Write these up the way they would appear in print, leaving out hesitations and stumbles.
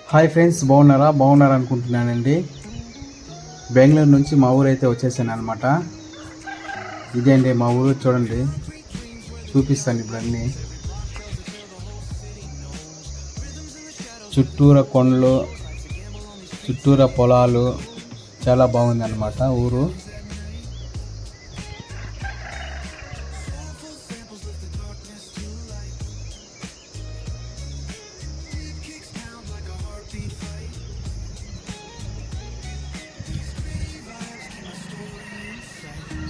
Hi friends, బాగున్నారా అనుకుంటున్నానండి. బెంగళూరు నుంచి మా ఊరు అయితే వచ్చేసాను అనమాట. ఇదే అండి మా ఊరు, చూడండి, చూపిస్తాను ఇప్పుడు అన్నీ. చుట్టూరా కొండలు, చుట్టూరా పొలాలు, చాలా బాగుంది అనమాట ఊరు.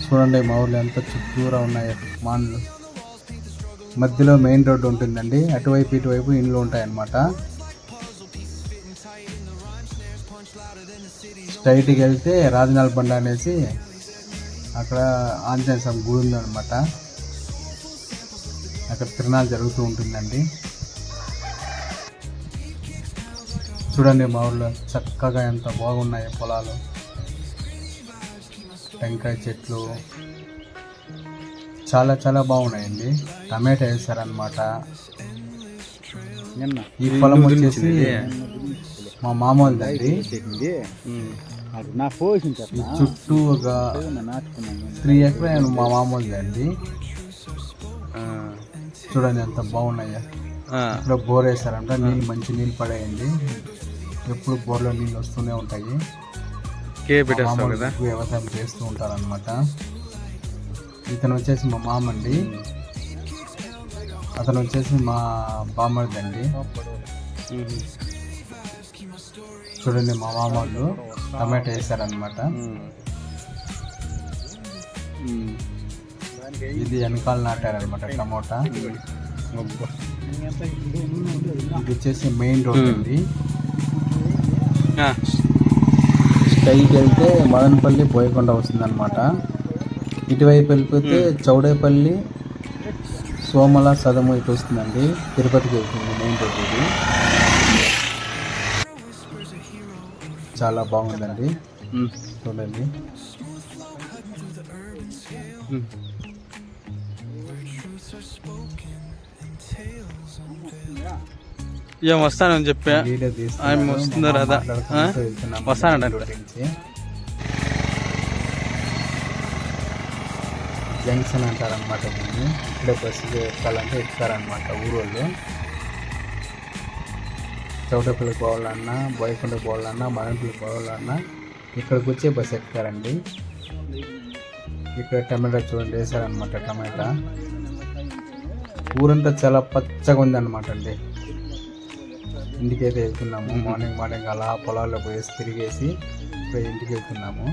చూడండి మా ఊర్లో ఎంత చుట్టూరా ఉన్నాయి మాన్లు. మధ్యలో మెయిన్ రోడ్డు ఉంటుందండి, అటువైపు ఇటువైపు ఇండ్లు ఉంటాయన్నమాట. స్ట్రైట్కి వెళ్తే రాజనాల బండ అనేసి అక్కడ ఆంజనేయ స్వామి గుడి ఉందన్నమాట. అక్కడ తిరునాళ్ళు జరుగుతూ ఉంటుందండి. చూడండి మా ఊర్లో చక్కగా ఎంత బాగున్నాయి పొలాలు, టెంకాయ చెట్లు చాలా బాగున్నాయండి. టమాటా వేసారనమాట. ఈ పొలం వచ్చేసి మా మామూలుదండి. చుట్టూ ఒక 3 ఎకరాలు మా మామూలుదండి. చూడండి ఎంత బాగున్నాయా. ఇప్పుడు బోర్ వేసారంట, నీళ్ళు మంచి నీళ్ళు పడేయండి. ఎప్పుడు బోర్లో నీళ్ళు వస్తూనే ఉంటాయి. వ్యవసాయం చేస్తూ ఉంటారనమాట. ఇతను వచ్చేసి మా మామ అండి, అతను వచ్చేసి మా బామ్మర్ది అండి. చూడండి మా మామూలు టమాటా వేసారనమాట. ఇది వెనకాల నాటారనమాట టమోటా. ఇది వచ్చేసి మెయిన్ రోడ్ అండి. స్ట్రైట్కి వెళ్తే మదనపల్లి బోయకొండ వస్తుందన్నమాట. ఇటువైపు వెళ్ళిపోతే చౌడేపల్లి, సోమల, సదము ఇటు వస్తుందండి. తిరుపతికి వెళ్తుంది మెయిన్ రోడ్ ఇది. చాలా బాగుందండి, చూడండి. ఏం వస్తానని చెప్పా, ఆయన వస్తుందో రాదా, వస్తానంట. జంక్షన్ అంటారనమాట దీన్ని. ఇక్కడే బస్సు ఎక్కాలంటే ఎక్కుతారనమాట ఊరోళ్ళు. చౌటపల్లికి పోవాలన్నా, బోయకొండకి పోవాలన్నా, మదనపల్లికి పోవాలన్నా ఇక్కడికి వచ్చే బస్సు ఎక్కుతారండి. ఇక్కడ టమాటా చూడండి వేసారనమాట. టమాటా ఊరంతా చాలా పచ్చగా ఉందన్నమాట అండి. ఇంటికైతే వెళ్తున్నాము. మార్నింగ్ అలా పొలాల్లో పోయేసి తిరిగేసి ఇప్పుడు ఇంటికి వెళ్తున్నాము.